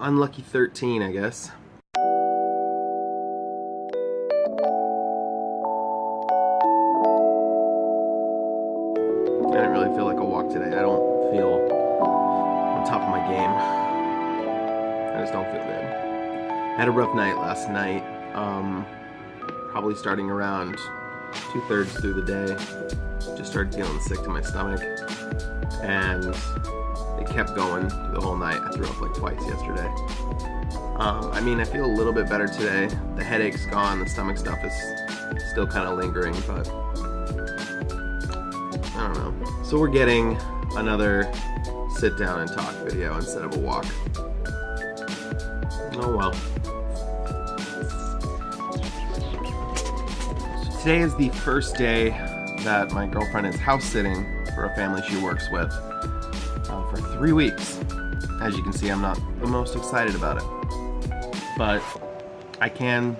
unlucky 13, I guess. I didn't really feel like a walk today. I don't feel on top of my game. I just don't feel good. I had a rough night last night. Probably starting around 2/3 through the day. Just started feeling sick to my stomach. And it kept going through the whole night. I threw up like twice yesterday. I mean, I feel a little bit better today. The headache's gone. The stomach stuff is still kind of lingering, but I don't know. So we're getting another sit down and talk video instead of a walk. Oh well. So today is the first day that my girlfriend is house sitting for a family she works with for 3 weeks. As you can see, I'm not the most excited about it, but I can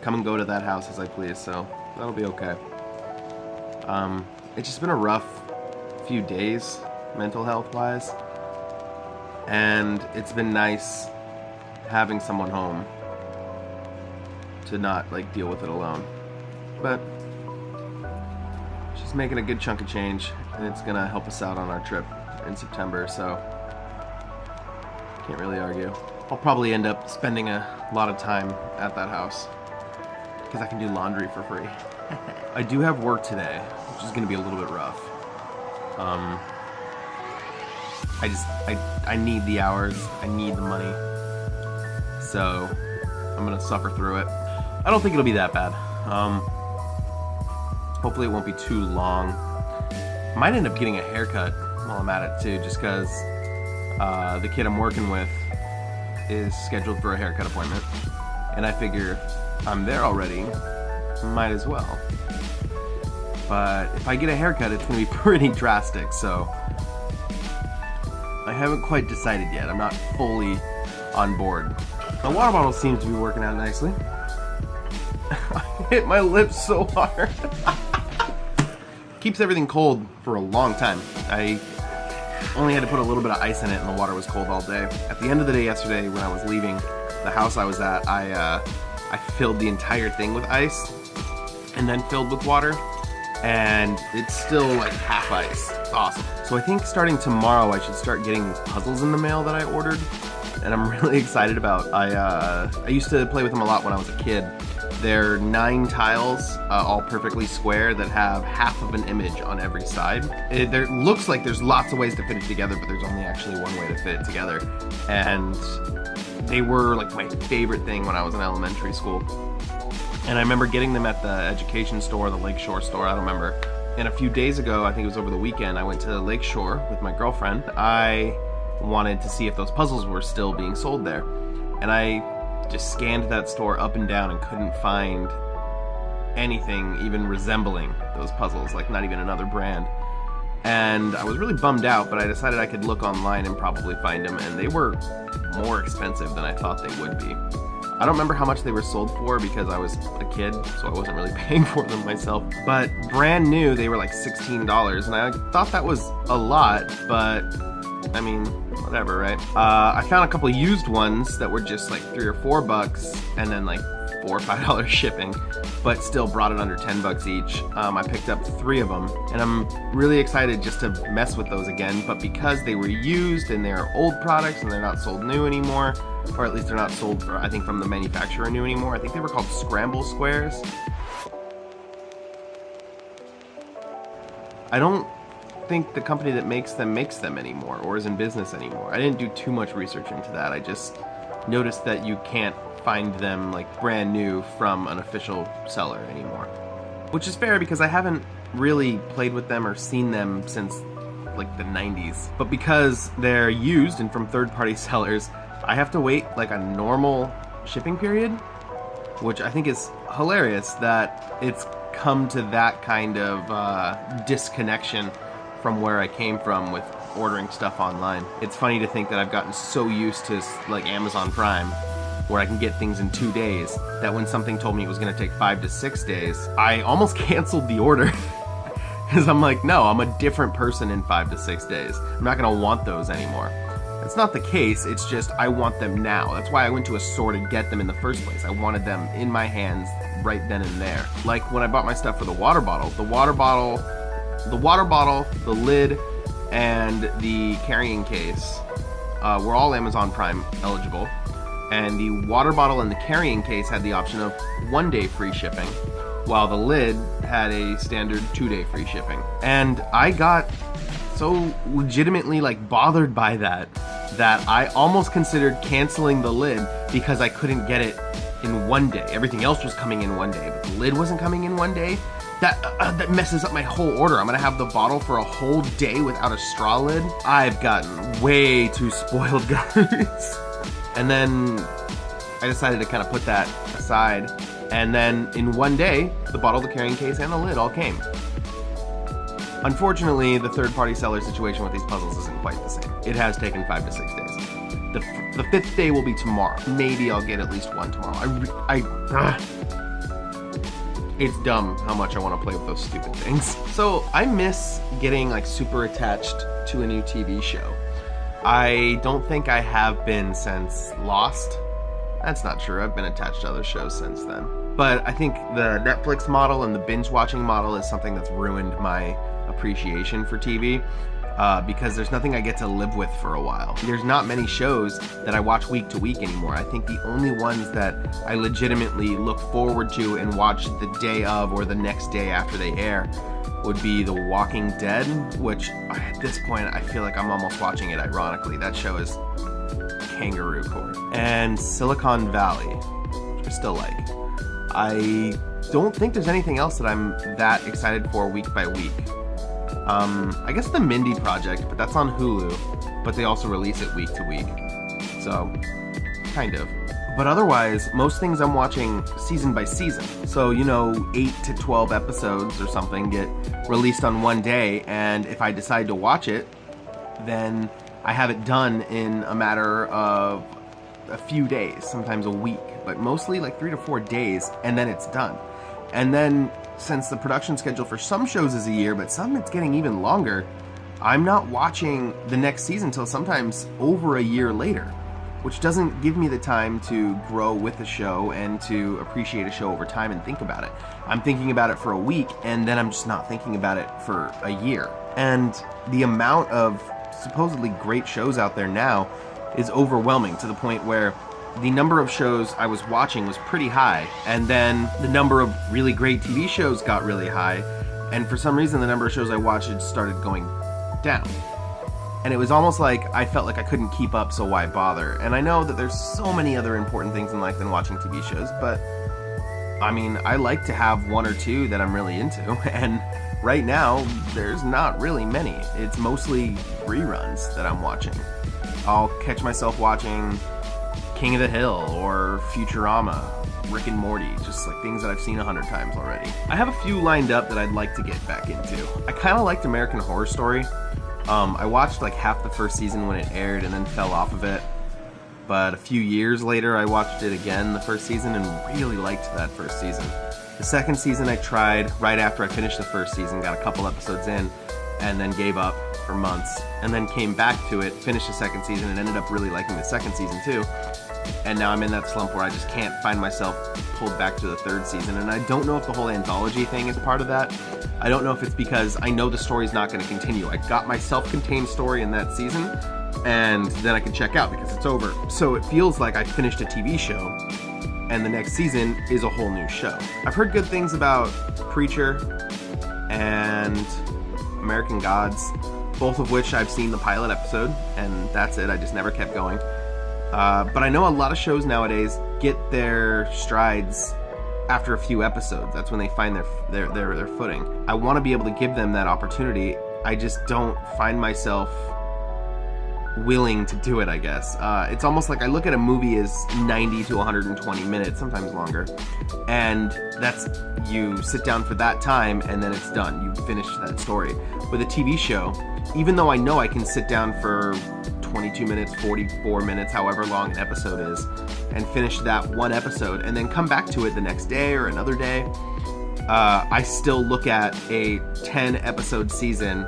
come and go to that house as I please, so that'll be okay. It's just been a rough few days, mental health wise, and it's been nice having someone home to not like deal with it alone. But she's making a good chunk of change, and it's gonna help us out on our trip in September, so can't really argue. I'll probably end up spending a lot of time at that house because I can do laundry for free. I do have work today, which is gonna be a little bit rough. I need the hours, I need the money, so I'm gonna suffer through it. I don't think it'll be that bad. Hopefully it won't be too long. Might end up getting a haircut while I'm at it too, just because the kid I'm working with is scheduled for a haircut appointment, and I figure if I'm there already, might as well. But if I get a haircut, it's gonna be pretty drastic, so I haven't quite decided yet. I'm not fully on board. The water bottle seems to be working out nicely. I hit my lips so hard. Keeps everything cold for a long time. I only had to put a little bit of ice in it, and the water was cold all day. At the end of the day yesterday, when I was leaving the house I was at, I filled the entire thing with ice and then filled with water, and it's still like half ice. It's awesome. So I think starting tomorrow I should start getting these puzzles in the mail that I ordered, and I'm really excited about. I used to play with them a lot when I was a kid. They're 9 tiles, all perfectly square, that have half of an image on every side. It looks like there's lots of ways to fit it together, but there's only actually one way to fit it together. And they were like my favorite thing when I was in elementary school. And I remember getting them at the Education store, the Lakeshore store, I don't remember. And a few days ago, I think it was over the weekend, I went to Lakeshore with my girlfriend. I wanted to see if those puzzles were still being sold there. And I just scanned that store up and down and couldn't find anything even resembling those puzzles, like not even another brand. And I was really bummed out, but I decided I could look online and probably find them, and they were more expensive than I thought they would be. I don't remember how much they were sold for because I was a kid, so I wasn't really paying for them myself. But brand new, they were like $16, and I thought that was a lot, but I mean, whatever, right? I found a couple used ones that were just like $3 or $4, and then like $4 or $5 shipping, but still brought it under $10 each. I picked up 3 of them, and I'm really excited just to mess with those again. But because they were used and they're old products and they're not sold new anymore, or at least they're not sold, I think, from the manufacturer new anymore. I think they were called Scramble Squares. I don't think the company that makes them anymore, or is in business anymore. I didn't do too much research into that. I just noticed that you can't find them like brand new from an official seller anymore, which is fair because I haven't really played with them or seen them since like the 90s. But because they're used and from third-party sellers, I have to wait like a normal shipping period, which I think is hilarious that it's come to that kind of disconnection from where I came from with ordering stuff online. It's funny to think that I've gotten so used to like Amazon Prime, where I can get things in 2 days, that when something told me it was gonna take 5 to 6 days, I almost canceled the order. Because I'm like, no, I'm a different person in 5 to 6 days. I'm not gonna want those anymore. It's not the case, it's just I want them now. That's why I went to a store to get them in the first place. I wanted them in my hands right then and there. Like when I bought my stuff for the water bottle, the lid, and the carrying case were all Amazon Prime eligible. And the water bottle and the carrying case had the option of 1-day free shipping, while the lid had a standard 2-day free shipping. And I got so legitimately bothered by that I almost considered canceling the lid because I couldn't get it in 1 day. Everything else was coming in 1 day, but the lid wasn't coming in 1 day. That messes up my whole order. I'm gonna have the bottle for a whole day without a straw lid. I've gotten way too spoiled, guys. And then I decided to kind of put that aside. And then in 1 day, the bottle, the carrying case, and the lid all came. Unfortunately, the third-party seller situation with these puzzles isn't quite the same. It has taken 5 to 6 days. The 5th day will be tomorrow. Maybe I'll get at least one tomorrow. It's dumb how much I want to play with those stupid things. So I miss getting super attached to a new TV show. I don't think I have been since Lost. That's not true. I've been attached to other shows since then. But I think the Netflix model and the binge watching model is something that's ruined my appreciation for TV, because there's nothing I get to live with for a while. There's not many shows that I watch week to week anymore. I think the only ones that I legitimately look forward to and watch the day of or the next day after they air would be The Walking Dead, which at this point I feel like I'm almost watching it ironically. That show is kangaroo court. And Silicon Valley, which I still like. I don't think there's anything else that I'm that excited for week by week. I guess the Mindy Project, but that's on Hulu, but they also release it week to week. So, kind of. But otherwise, most things I'm watching season by season. So, 8 to 12 episodes or something get released on 1 day, and if I decide to watch it, then I have it done in a matter of a few days, sometimes a week, but mostly 3 to 4 days, and then it's done. And then, since the production schedule for some shows is a year, but some it's getting even longer, I'm not watching the next season till sometimes over a year later, which doesn't give me the time to grow with the show and to appreciate a show over time and think about it. I'm thinking about it for a week, and then I'm just not thinking about it for a year. And the amount of supposedly great shows out there now is overwhelming, to the point where the number of shows I was watching was pretty high, and then the number of really great TV shows got really high, and for some reason the number of shows I watched had started going down. And it was almost like I felt like I couldn't keep up, so why bother? And I know that there's so many other important things in life than watching TV shows, but I mean, I like to have one or two that I'm really into, and right now, there's not really many. It's mostly reruns that I'm watching. I'll catch myself watching King of the Hill or Futurama, Rick and Morty, just things that I've seen 100 times already. I have a few lined up that I'd like to get back into. I kind of liked American Horror Story. I watched half the first season when it aired and then fell off of it. But a few years later, I watched it again, the first season, and really liked that first season. The second season I tried right after I finished the first season, got a couple episodes in, and then gave up for months, and then came back to it, finished the second season, and ended up really liking the second season too. And now I'm in that slump where I just can't find myself pulled back to the third season, and I don't know if the whole anthology thing is part of that. I don't know if it's because I know the story's not going to continue. I got my self-contained story in that season, and then I can check out because it's over. So it feels like I finished a TV show, and the next season is a whole new show. I've heard good things about Preacher and American Gods, both of which I've seen the pilot episode, and that's it. I just never kept going. But I know a lot of shows nowadays get their strides after a few episodes. That's when they find their footing. I want to be able to give them that opportunity. I just don't find myself willing to do it, I guess. It's almost like I look at a movie as 90 to 120 minutes, sometimes longer, and that's, you sit down for that time and then it's done. You finish that story. With a TV show, even though I know I can sit down for 22 minutes, 44 minutes, however long an episode is, and finish that one episode and then come back to it the next day or another day, I still look at a 10 episode season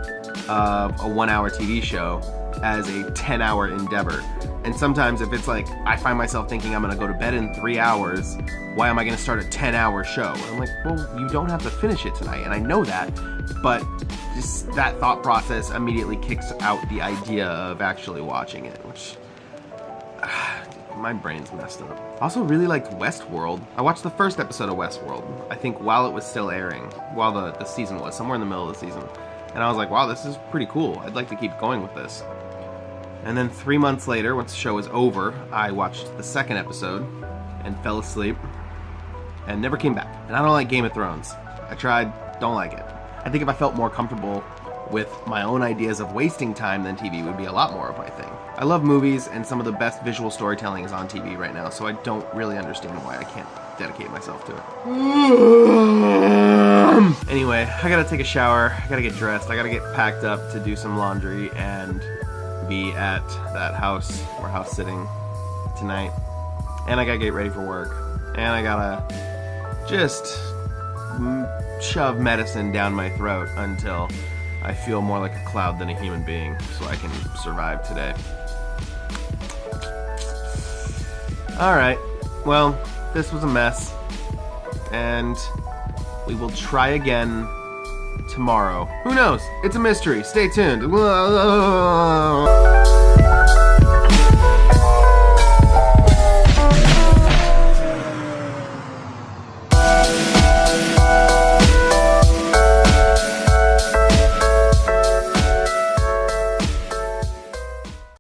of a 1 hour TV show as a 10-hour endeavor. And sometimes if it's like, I find myself thinking I'm gonna go to bed in 3 hours, why am I gonna start a 10-hour show? And I'm like, well, you don't have to finish it tonight, and I know that, but just that thought process immediately kicks out the idea of actually watching it, which, my brain's messed up. I also really liked Westworld. I watched the first episode of Westworld, I think while it was still airing, while the season was, somewhere in the middle of the season. And I was like, wow, this is pretty cool. I'd like to keep going with this. And then 3 months later, once the show was over, I watched the second episode and fell asleep and never came back. And I don't like Game of Thrones. I tried, don't like it. I think if I felt more comfortable with my own ideas of wasting time, then TV would be a lot more of my thing. I love movies, and some of the best visual storytelling is on TV right now, so I don't really understand why I can't dedicate myself to it. Anyway, I gotta take a shower, I gotta get dressed, I gotta get packed up to do some laundry and be at that house we're house sitting tonight. And I gotta get ready for work. And I gotta just shove medicine down my throat until I feel more like a cloud than a human being, so I can survive today. Alright, well, this was a mess, and we will try again tomorrow. Who knows? It's a mystery. Stay tuned.